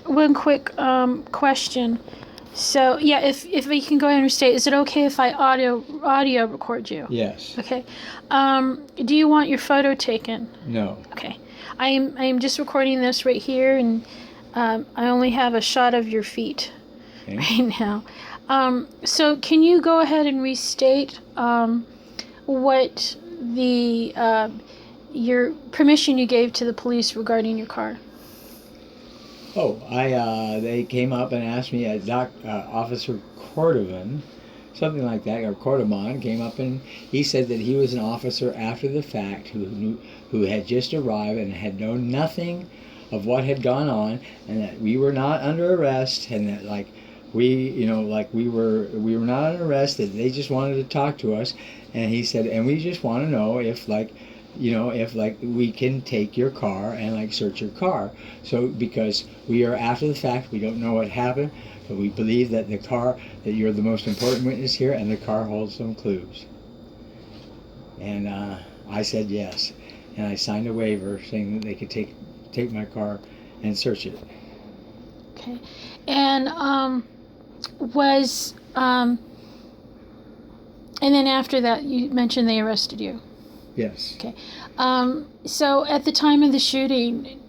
one quick question. So yeah, if we can go ahead and restate, is it okay if I audio record you? Yes. Okay. Do you want your photo taken? No. Okay. I am just recording this right here, and I only have a shot of your feet right now. So can you go ahead and restate what the your permission you gave to the police regarding your car? Oh, they came up and asked me, Officer Cordovan, something like that, or Cordovan came up and he said that he was an officer after the fact who had just arrived and had known nothing of what had gone on, and that we were not under arrest, and that we were not under arrest, that they just wanted to talk to us, and he said, and we just want to know if we can take your car and search your car. So because we are after the fact, we don't know what happened, but we believe that that you're the most important witness here, and the car holds some clues. And I said yes, and I signed a waiver saying that they could take my car and search it. Okay. And and then after that, you mentioned they arrested you. Yes. Okay. So at the time of the shooting,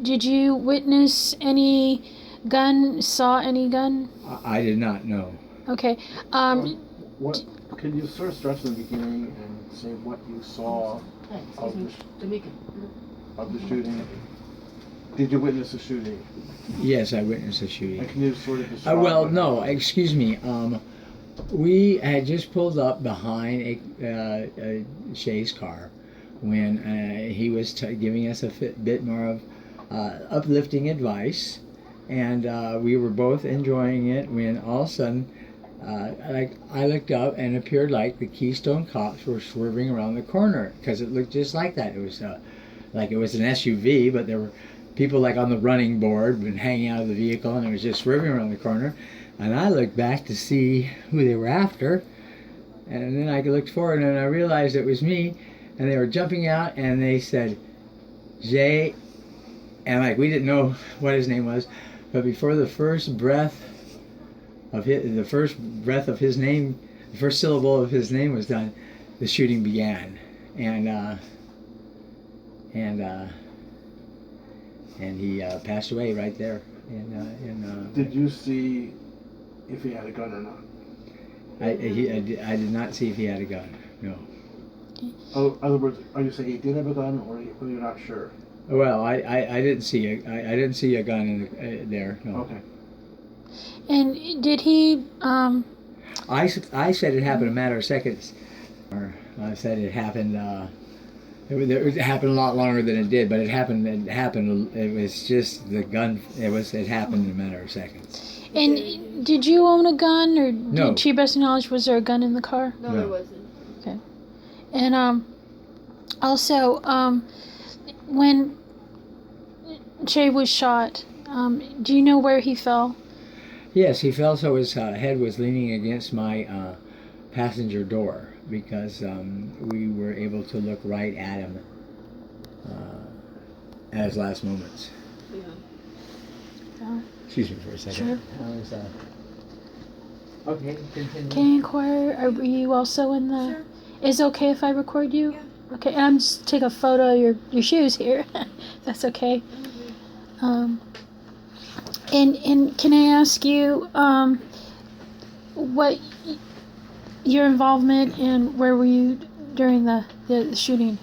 did you witness any gun, saw any gun? I did not know. Okay. What can you sort of start from the beginning and say what you saw of the shooting? Did you witness the shooting? Yes, I witnessed the shooting. And can you sort of describe? Well, no, excuse me. We had just pulled up behind Shay's car when he was giving us a bit more of uplifting advice, and we were both enjoying it when all of a sudden I looked up and it appeared like the Keystone cops were swerving around the corner, because it looked just like that. It was like it was an SUV, but there were people on the running board and hanging out of the vehicle, and it was just swerving around the corner. And I looked back to see who they were after, and then I looked forward and I realized it was me, and they were jumping out, and they said, Jay, and we didn't know what his name was, but before the first breath of his name, the first syllable of his name was done, the shooting began, and he passed away right there. Did you see if he had a gun or not? I did not see if he had a gun. No. Oh, in other words, are you saying he did have a gun, or you're not sure? Well, I didn't see a gun there. No. Okay. And did he? I said it happened a matter of seconds. Or I said it happened. It happened a lot longer than it did, but it happened. It was just the gun. It happened in a matter of seconds. And did you own a gun, or No. to your best knowledge, was there a gun in the car? No, there wasn't. Okay. And also, when Jay was shot, do you know where he fell? Yes, he fell so his head was leaning against my passenger door, because we were able to look right at him at his last moments. Yeah. Oh. Excuse me for a second. Sure. Okay, continue. Can I inquire, are you also in the... Sure. Is it okay if I record you? Yeah. Okay, and I'm just take a photo of your shoes here. That's okay. And can I ask you what your involvement and where were you during the shooting?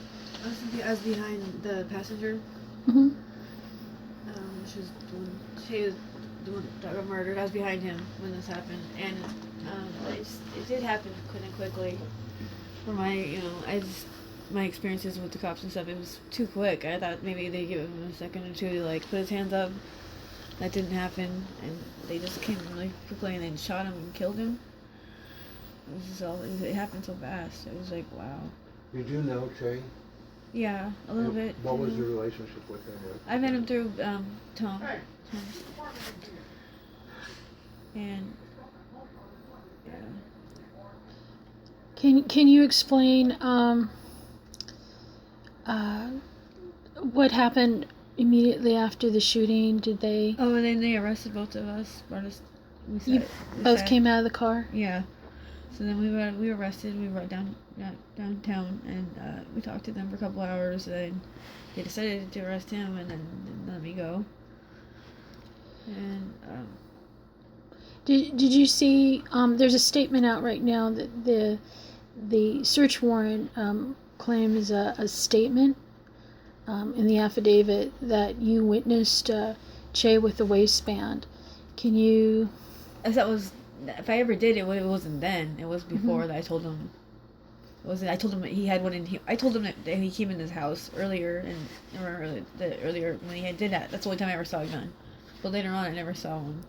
I was behind the passenger. Mm-hmm. She was the one that got murdered. I was behind him when this happened, and it did happen kind of quickly. For my experiences with the cops and stuff, it was too quick. I thought maybe they'd give him a second or two to put his hands up. That didn't happen, and they just came really quickly and then shot him and killed him. It happened so fast. It was like, wow. Did you know Trey? Yeah, a little bit. What was your relationship with him? I met him through Tom. And yeah. Can you explain what happened immediately after the shooting, did they Oh, and then they arrested both of us. Brought us. You both came out of the car? Yeah. So then we were arrested. We went downtown, and we talked to them for a couple hours. And they decided to arrest him, and then let me go. And Did you see? There's a statement out right now that the search warrant claims a statement in the affidavit that you witnessed Che with the waistband. Can you? as that was, if I ever did it, it wasn't then. It was before that I told him. It wasn't. I told him he had one in. I told him that he came in his house earlier, and I remember that earlier when he did that. That's the only time I ever saw a gun. But later on, I never saw one.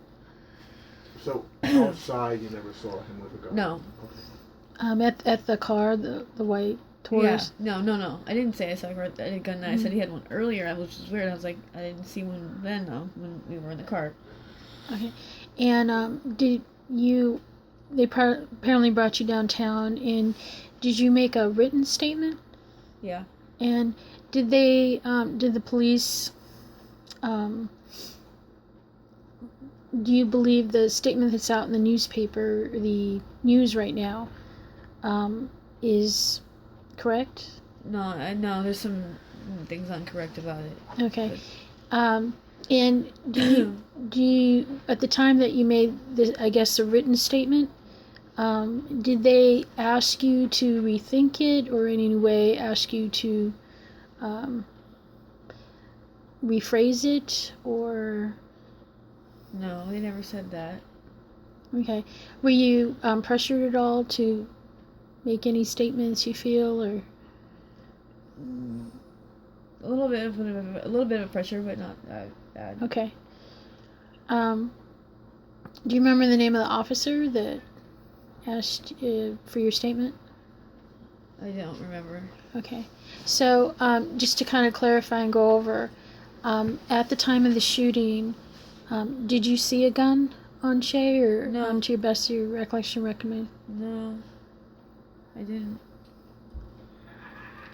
So outside, you never saw him with a gun? No. Okay. At the car, the white Taurus. Yeah. No. I didn't say I saw a gun. Then I said he had one earlier, which was weird. I was like, I didn't see one then though when we were in the car. Okay. And did you? They apparently brought you downtown, and did you make a written statement? Yeah. And did they? Did the police? Do you believe the statement that's out in the newspaper, the news right now, is correct? No. There's some things incorrect about it. Okay. And do you at the time that you made the, I guess, the written statement, did they ask you to rethink it, or in any way ask you to rephrase it, or? No, they never said that. Okay. Were you pressured at all to make any statements you feel, or? A little bit of pressure, but not bad. Okay. Do you remember the name of the officer that asked for your statement? I don't remember. Okay. So just to kind of clarify and go over, at the time of the shooting, did you see a gun on Che, or No. to your best of your recollection, recommend? No, I didn't.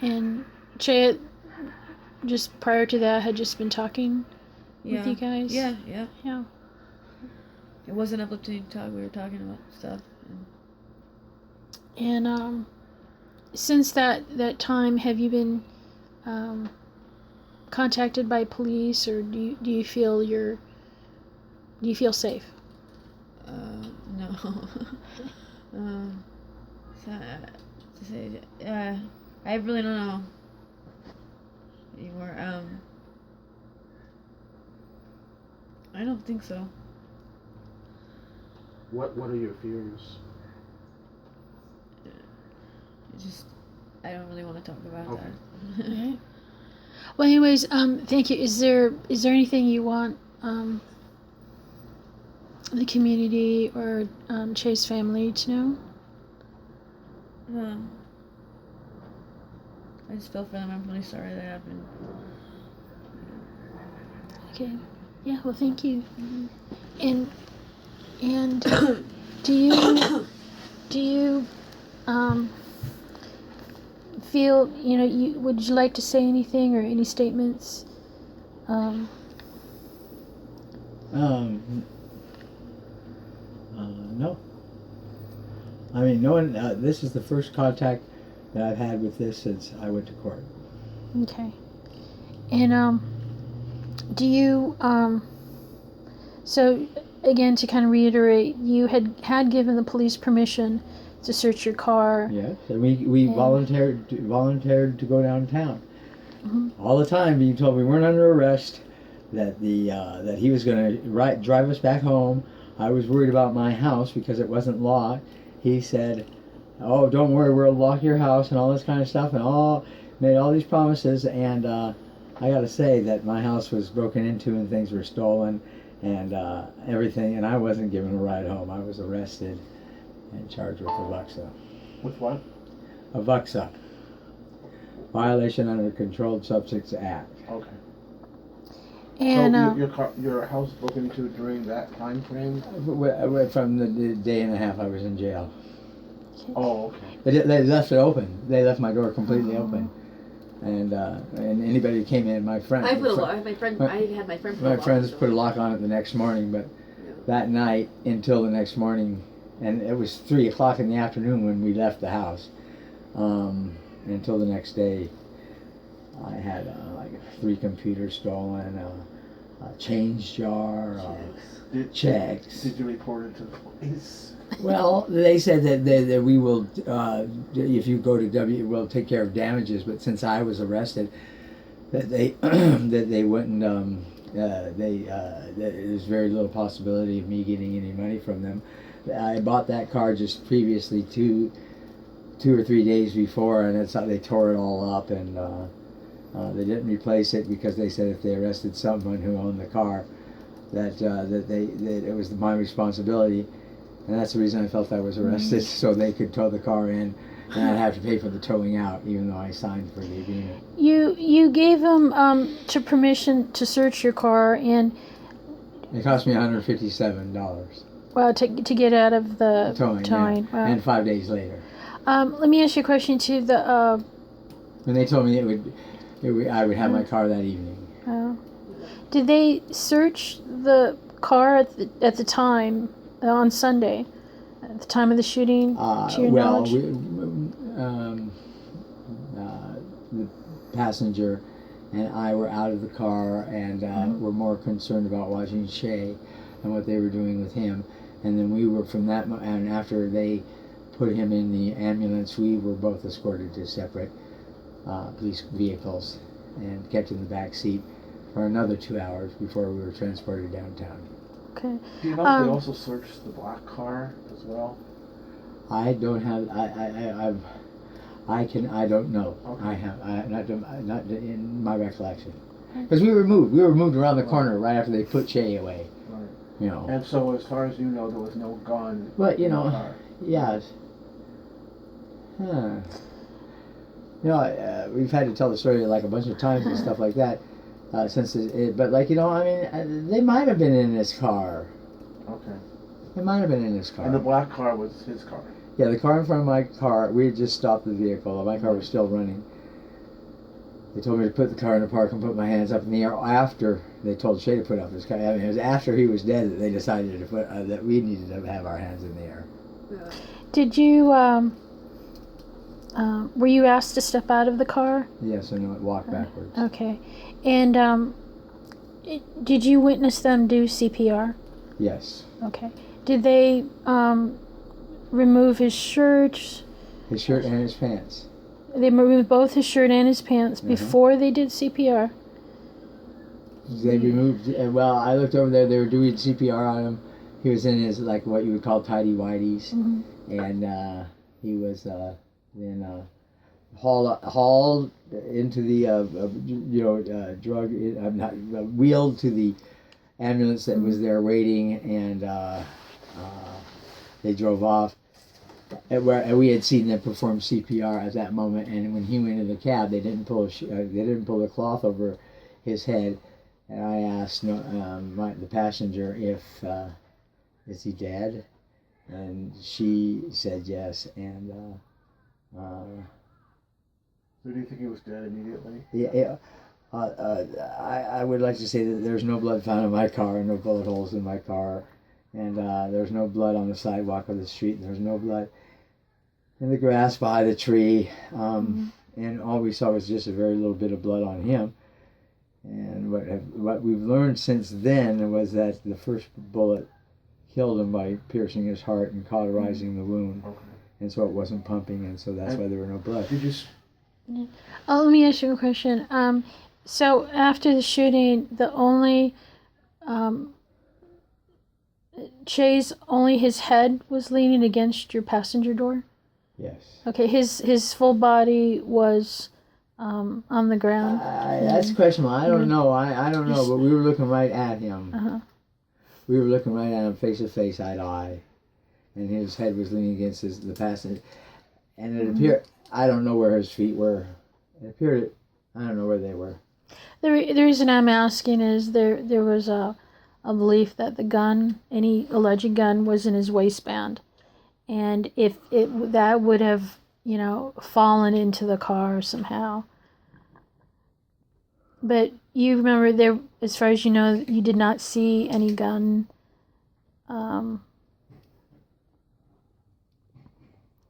And Che, just prior to that, had just been talking with you guys? Yeah. Yeah. It wasn't uplifting talk. We were talking about stuff. And since that time, have you been contacted by police, or do you feel safe? No. To say, I really don't know anymore. I don't think so. What are your fears? I don't really want to talk about Okay. that. Okay. Well, anyways, thank you. Is there anything you want the community or Che's family to know? I just feel for them. I'm really sorry that happened. Okay. Yeah. Well, thank you. And do you feel, would you like to say anything or any statements? No. I mean, no one. This is the first contact that I've had with this since I went to court. Okay. And do you so again, to kind of reiterate, you had given the police permission to search your car. Yes, and we volunteered to go downtown. Mm-hmm. All the time being told we weren't under arrest, that that he was going to drive us back home. I was worried about my house because it wasn't locked. He said, "Oh, don't worry, we'll lock your house," and all this kind of stuff, and made all these promises. And I got to say that my house was broken into and things were stolen and everything, and I wasn't given a ride home. I was arrested and charged with a VUXA. With what? A VUXA. Violation under the Controlled Substance Act. Okay. And So your house broken into during that time frame? From the day and a half I was in jail. Oh, okay. But they left it open. They left my door completely open. and anybody who came in, my friend. I put a lock. I had my friend put a My lock friends on put a the lock on it the next morning, but that night until the next morning, and it was 3:00 in the afternoon when we left the house. Until the next day, I had like 3 computers stolen, a change jar, checks. Did you report it to the police? Well, they said that we will, if you go to we'll take care of damages. But since I was arrested, that they that they wouldn't. That there's very little possibility of me getting any money from them. I bought that car just previously 2 or 3 days before, and that's how they tore it all up, and they didn't replace it because they said if they arrested someone who owned the car, that it was my responsibility. And that's the reason I felt I was arrested, so they could tow the car in, and I'd have to pay for the towing out, even though I signed for the agreement. You gave them permission to search your car, and it cost me $157. Well, to get out of the towing. Yeah. Wow. And 5 days later. Let me ask you a question too. When they told me I would have my car that evening. Did they search the car at the time? On Sunday, at the time of the shooting, to your knowledge? The passenger and I were out of the car and were more concerned about watching Shay and what they were doing with him. And then we were and after they put him in the ambulance, we were both escorted to separate police vehicles and kept in the back seat for another 2 hours before we were transported downtown. Okay. Do you know if they also searched the black car as well? I don't have. I don't know. Okay. I have. Not in my recollection. Because we were moved around the corner right after they put Shay away. Right. You know. And so, as far as you know, there was no gun. But you in the know, car. yes. Huh. You know, we've had to tell the story like a bunch of times and stuff like that. But like, you know, I mean, they might have been in this car. Okay. They might have been in this car. And the black car was his car. Yeah, the car in front of my car, we had just stopped the vehicle. My car was still running. They told me to put the car in the park and put my hands up in the air after they told Shay to put up his car. I mean, it was after he was dead that they decided to put that we needed to have our hands in the air. Did you, were you asked to step out of the car? Yes, and walk backwards. Okay. And did you witness them do CPR? Yes. Okay. Did they remove his shirt? His shirt and his pants. They removed both his shirt and his pants before they did CPR? They removed, well, I looked over there, they were doing CPR on him. He was in his, like, what you would call tighty-whities. And he was then hauled into the wheeled to the ambulance that was there waiting, and they drove off. And we had seen them perform CPR at that moment, and when he went in the cab, they didn't pull the cloth over his head, and I asked the passenger if is he dead, and she said yes, and So do you think he was dead immediately? yeah. I would like to say that there's no blood found in my car, and no bullet holes in my car, and there's no blood on the sidewalk of the street, and there's no blood in the grass by the tree, and all we saw was just a very little bit of blood on him. And what we've learned since then was that the first bullet killed him by piercing his heart and cauterizing the wound, and so it wasn't pumping, and so that's why there were no blood. Did you? Let me ask you a question. So after the shooting, Shay's only his head was leaning against your passenger door? Yes. Okay, his full body was on the ground? That's questionable. I don't know. I don't know, but we were looking right at him. We were looking right at him face to face, eye to eye. And his head was leaning against the passenger. And it appeared, I don't know where his feet were. It appeared, I don't know where they were. The reason I'm asking is there was a belief that the gun, any alleged gun, was in his waistband. And if that would have, fallen into the car somehow. But you remember there, as far as you know, you did not see any gun.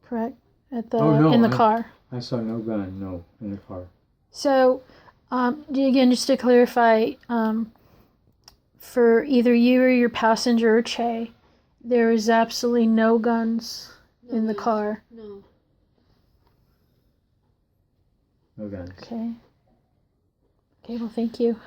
Correct? At the in the car. I saw no gun, no, in the car. So, again, just to clarify, for either you or your passenger or Che, there is absolutely no guns in the car. No. No guns. Okay. Okay, well, thank you.